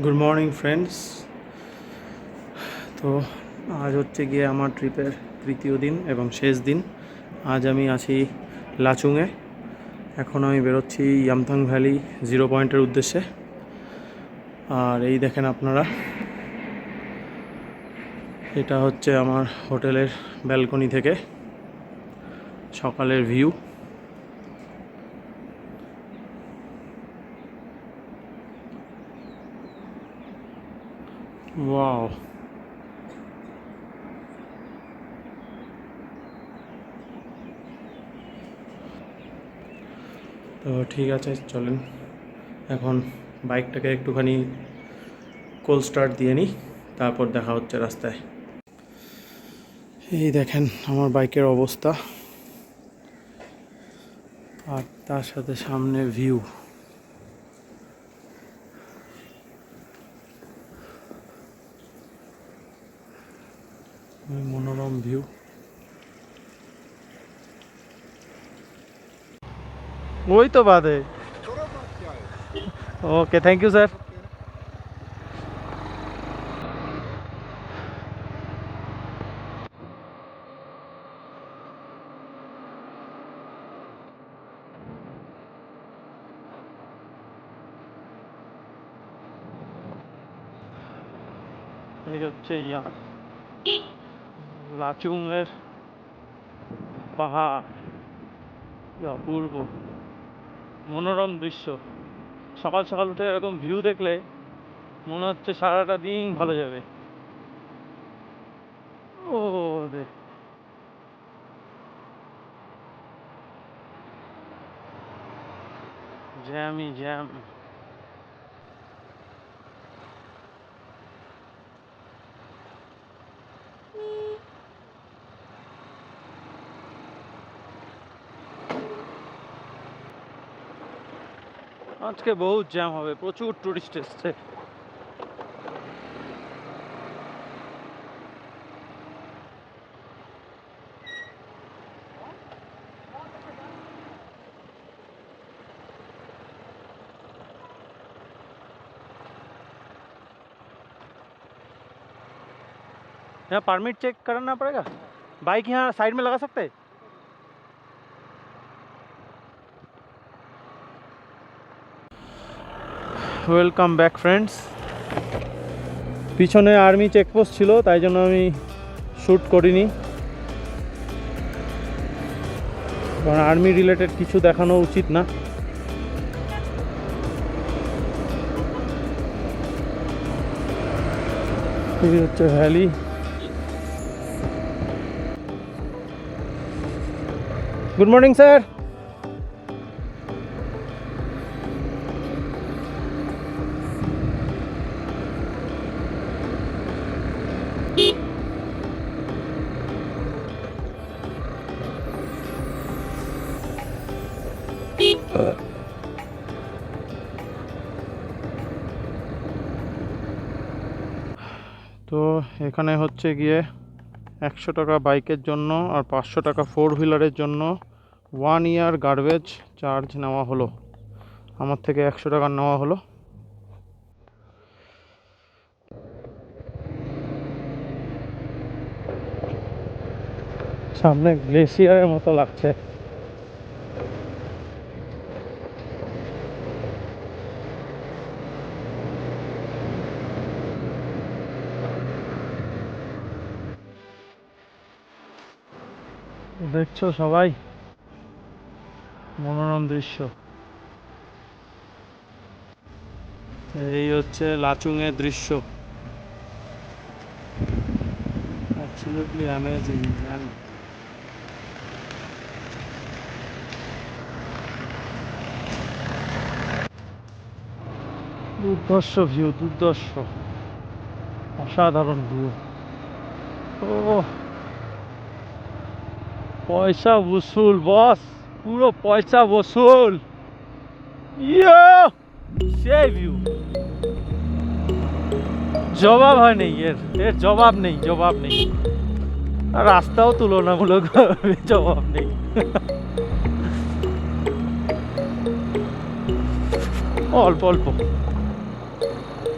Good morning friends. তো আজ হচ্ছে গিয়ে আমার ট্রিপের তৃতীয় দিন এবং শেষ দিন। আজ আমি আছি লাচুংয়ে। এখন আমি বেরোচ্ছি ইয়ামথাং ভ্যালি 0 পয়েন্টের উদ্দেশ্যে। আর এই দেখেন আপনারা, এটা হচ্ছে আমার হোটেলের ব্যালকনি থেকে সকালের ভিউ। ওয়াও! তো ঠিক আছে, চলেন এখন বাইকটাকে একটুখানি কোল্ড স্টার্ট দিয়ে নিই, তারপর দেখা হচ্ছে রাস্তায়। এই দেখেন আমার বাইকের অবস্থা, আর তার সাথে সামনের ভিউ। মনোরম ভিউ। ওই তো বাদে। ওকে, থ্যাংক ইউ স্যার। এই হচ্ছে লাচুংয়ের পাহাড়, কি অপূর্ব মনোরম দৃশ্য। সকাল সকাল উঠে এরকম ভিউ দেখলে মনে হচ্ছে সারাটা দিন ভালো যাবে। ও রে, জ্যামই জ্যাম। আজকে বহুত জ্যাম হবে, প্রচুর টুরিস্ট এসছে। यहाँ परमिट चेक कराना पड़ेगा। बाइक यहाँ साइड में लगा सकते हैं। Welcome back friends. পিছনে আর্মি চেকপোস্ট ছিল, তাই জন্য আমি শ্যুট করিনি, কারণ আর্মি রিলেটেড কিছু দেখানো উচিত না। এই হচ্ছে ভ্যালি। Good morning sir. তো এখানে হচ্ছে গিয়ে 100 টাকা বাইকের জন্য আর 500 টাকা 4 হুইলারের জন্য 1 ইয়ার গার্বেজ চার্জ নেওয়া হলো। আমার থেকে 100 টাকা নেওয়া হলো। সামনে গ্লেসিয়ারের মতো লাগছে। দেখছো সবাই, মনোরম দৃশ্য। এই হচ্ছে লাচুংয়ের দৃশ্য। Absolutely amazing man. দুর্ধর্ষ ভিউ, দুর্ধর্ষ, অসাধারণ ভিউ। ও, পয়সা বসুল বস, পুরো পয়সা বসুল। ইয়ো, সেই ভিউ, জবাব হয় নেই এর, এর জবাব নেই, জবাব নেই। আর রাস্তাও তুলনামূলক জবাব নেই। অল্প অল্প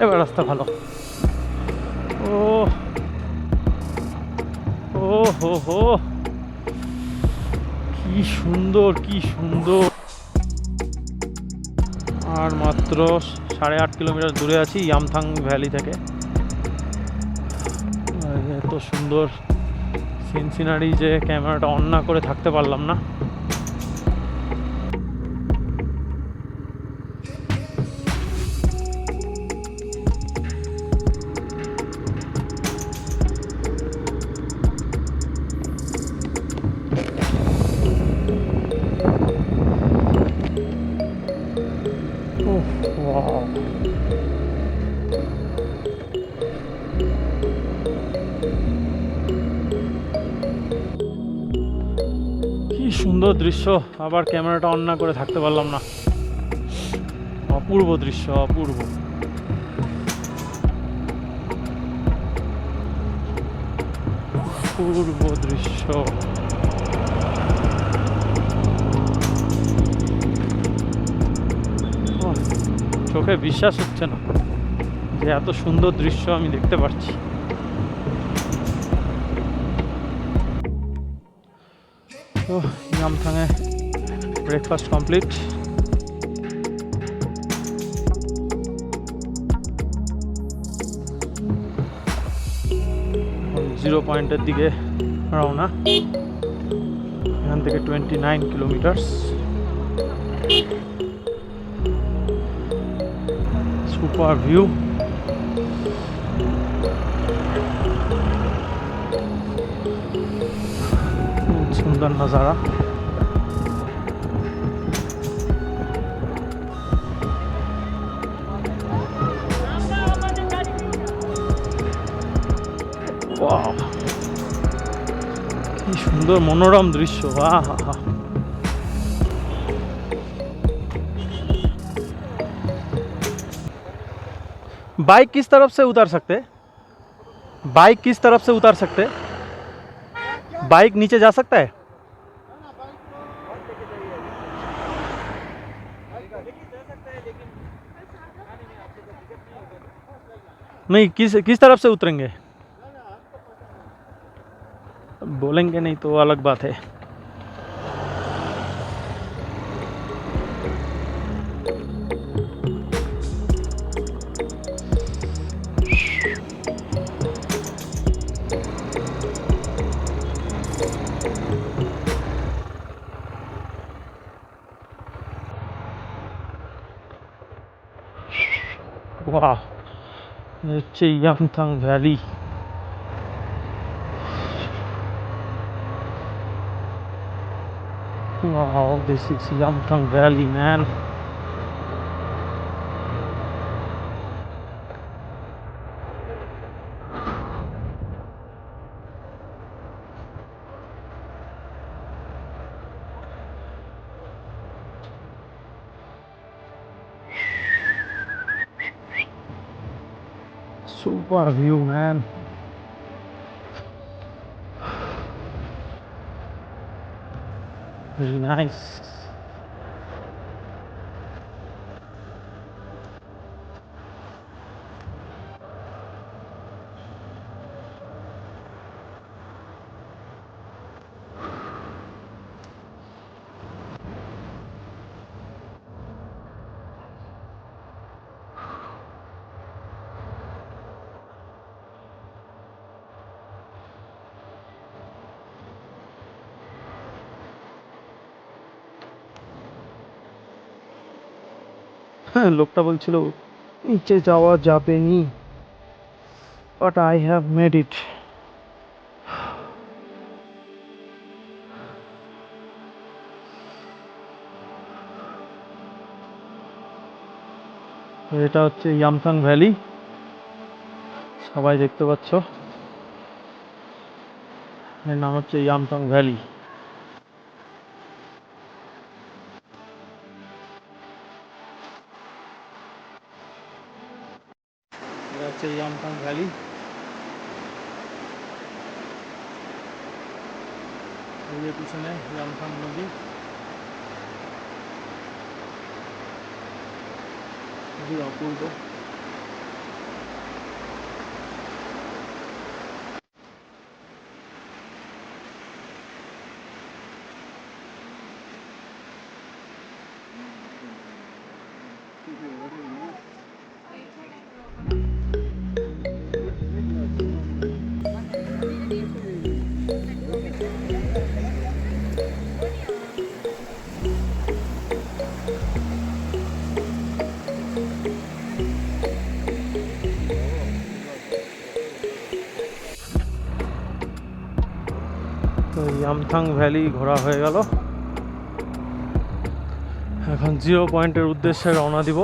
এবার রাস্তা ভালো। ও ও হো হো, কি সুন্দর, কি সুন্দর। আর মাত্র 8.5 কিলোমিটার দূরে আছি ইয়ামথাং ভ্যালি থেকে। এত সুন্দর সিনারি যে ক্যামেরাটা অন না করে থাকতে পারলাম না। ওহ, ওয়াও। কি সুন্দর দৃশ্য, আবার ক্যামেরাটা অন না করে থাকতে পারলাম না। অপূর্ব দৃশ্য, অপূর্ব। অপূর্ব দৃশ্য। চোখে বিশ্বাস হচ্ছে না যে এত সুন্দর দৃশ্য আমি দেখতে পাচ্ছি। তো ইয়ামথাংয়ে ব্রেকফাস্ট কমপ্লিট। জিরো পয়েন্টের দিকে রওনা। এখান থেকে 29 কিলোমিটার। Super view. সুন্দর নজারা। কি সুন্দর মনোরম দৃশ্য। আহা, बाइक किस तरफ से उतार सकते? बाइक किस तरफ से उतार सकते? बाइक नीचे जा सकता है? नहीं, किस तरफ से उतरेंगे? बोलेंगे नहीं तो अलग बात है। वाह, হচ্ছে Yumthang valley. Wow, this is Yamthang Valley, man. Super view, man. Very nice. হ্যাঁ, লোকটা বলছিল নিচে যাওয়া যাবে নি, but I have made it. এটা হচ্ছে ইয়ামথাং ভ্যালি, সবাই দেখতে পাচ্ছ। এর নাম হচ্ছে ইয়ামথাং ভ্যালি। এটা হচ্ছে ইয়ামথাং ভ্যালি। এই পিছনে ইয়ামথাং নদী। খুবই অপূর্ব। তো ইয়ামথাং ভ্যালি ঘোরা হয়ে গেল, এখন 0 পয়েন্টের উদ্দেশ্যে রওনা দিব।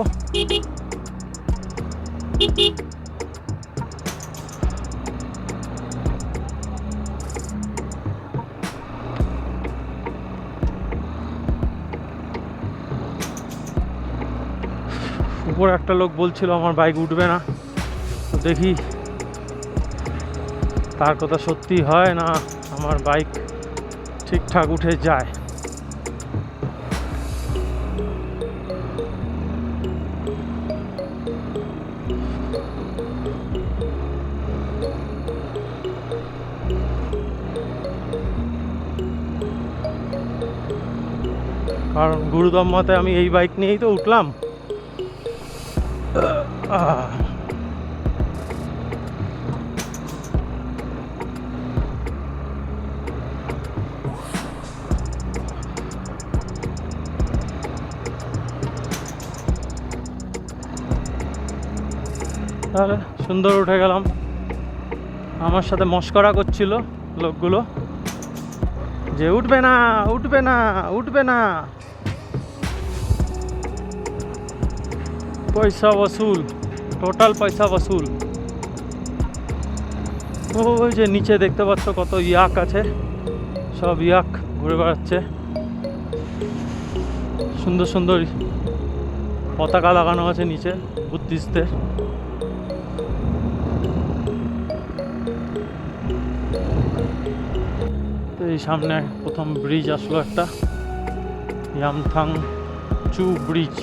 উপর একটা লোক বলছিল আমার বাইক উঠবে না, তো দেখি তার কথা সত্যি হয় না আমার বাইক ঠিকঠাক উঠে যায়। কারণ গুরুদম্মাতে আমি এই বাইক নিয়েই তো উঠলাম। তাহলে সুন্দর উঠে গেলাম। আমার সাথে মস্করা করছিল লোকগুলো যে উঠবে না উঠবে না উঠবে না, পয়সা वसूल, টোটাল পয়সা वसूल। ওই যে নিচে দেখতে পাচ্ছ কত ইয়াক আছে, সব ইয়াক ঘুরে বেড়াচ্ছে। সুন্দর সুন্দর পতাকা লাগানো আছে নিচে বুদ্ধিস্টদের। তো এই সামনে প্রথম ব্রিজ আসলো একটা, ইয়ামথাং চু ব্রিজ।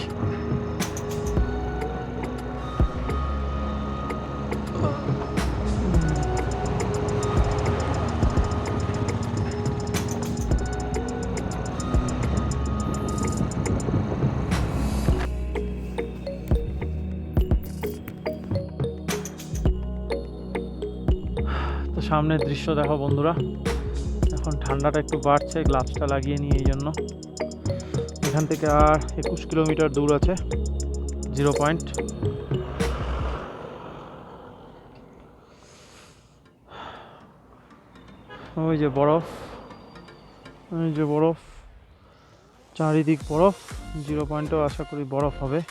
তো সামনের দৃশ্য দেখো বন্ধুরা, এখন ঠান্ডাটা একটু বাড়ছে, গ্লাভসটা লাগিয়ে নিই এই জন্য। এখান থেকে আর 21 কিলোমিটার দূর আছে 0 পয়েন্ট। ওই যে বরফ, ওই যে বরফ, চারিদিক বরফ। 0 পয়েন্টেও আশা করি বরফ হবে।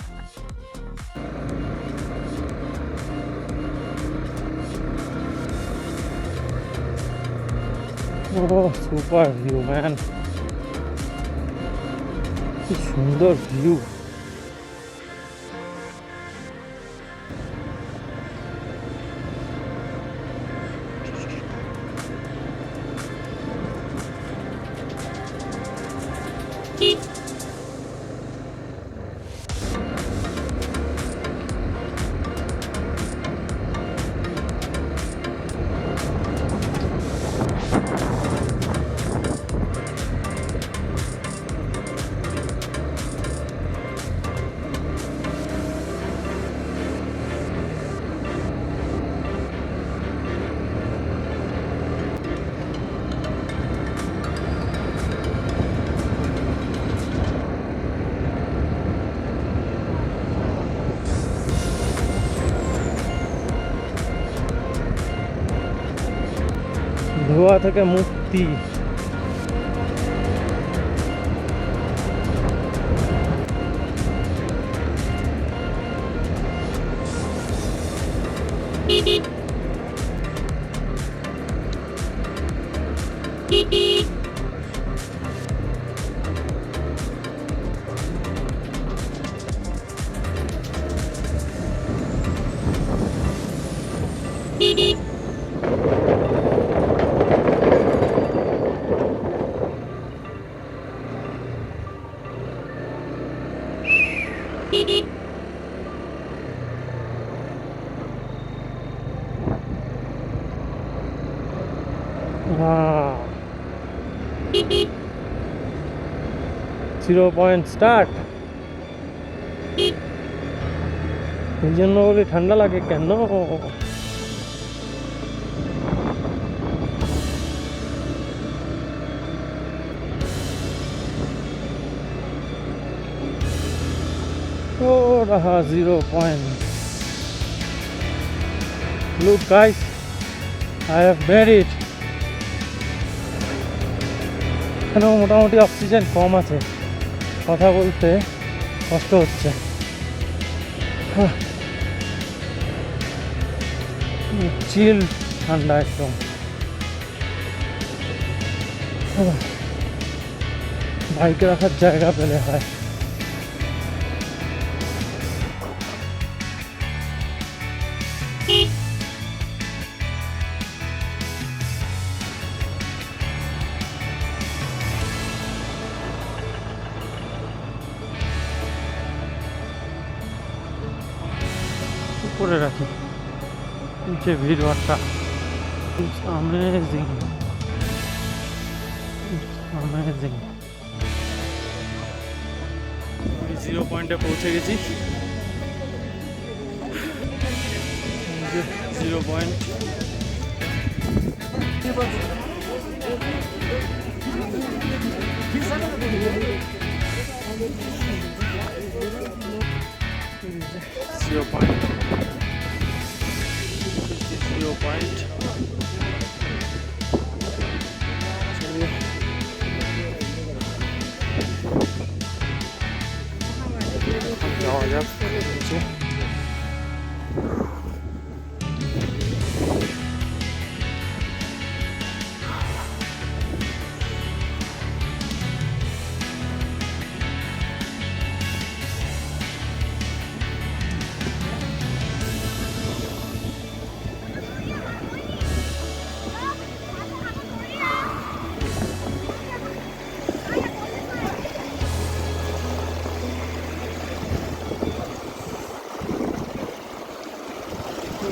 সুপার ভিউ ম্যান, কি সুন্দর ভিউ। ধোঁয়া থেকে মুক্তি। Wow. 0 point start. এই জন্য বলি ঠান্ডা লাগে কেন? ও रहा 0 point. Look guys, I have made it. এখানেও মোটামুটি অক্সিজেন কম আছে, কথা বলতে কষ্ট হচ্ছে। চিল ঠান্ডা একদম। বাইকে রাখার জায়গা পেলে হয়। উপরে রাখি নিচে ভিড়টা। Amazing amazing. আমি 0 পয়েন্টে পৌঁছে গেছি। 0 পয়েন্ট। Zero point. 0 point. যাওয়া যাক নিচে।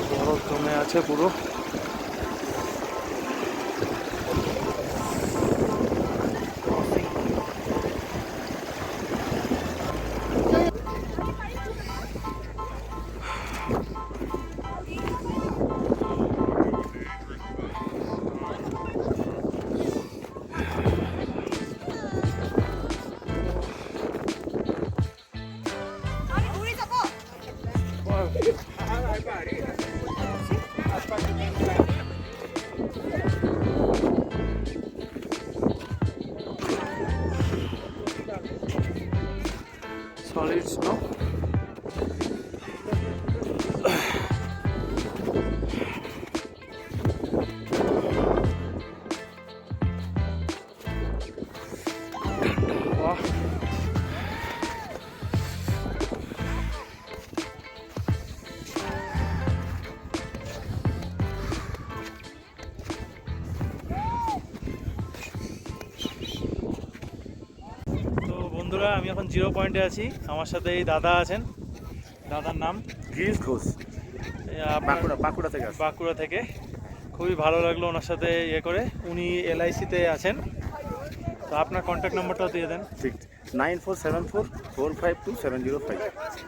বরফ জমে আছে পুরো। Solid snow. Wow. বন্ধুরা আমি এখন 0 পয়েন্টে আছি। আমার সাথে এই দাদা আছেন। দাদার নাম গিরিশ ঘোষ, বাঁকুড়া থেকে। খুবই ভালো লাগলো ওনার সাথে ইয়ে করে। উনি LIC-তে আছেন। তো আপনার কন্ট্যাক্ট নাম্বারটাও দিয়ে দেন। ঠিক 9474452705।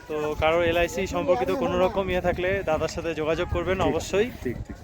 তো কারোর LIC সম্পর্কিত কোনো রকম ইয়ে থাকলে দাদার সাথে যোগাযোগ করবেন অবশ্যই। ঠিক ঠিক।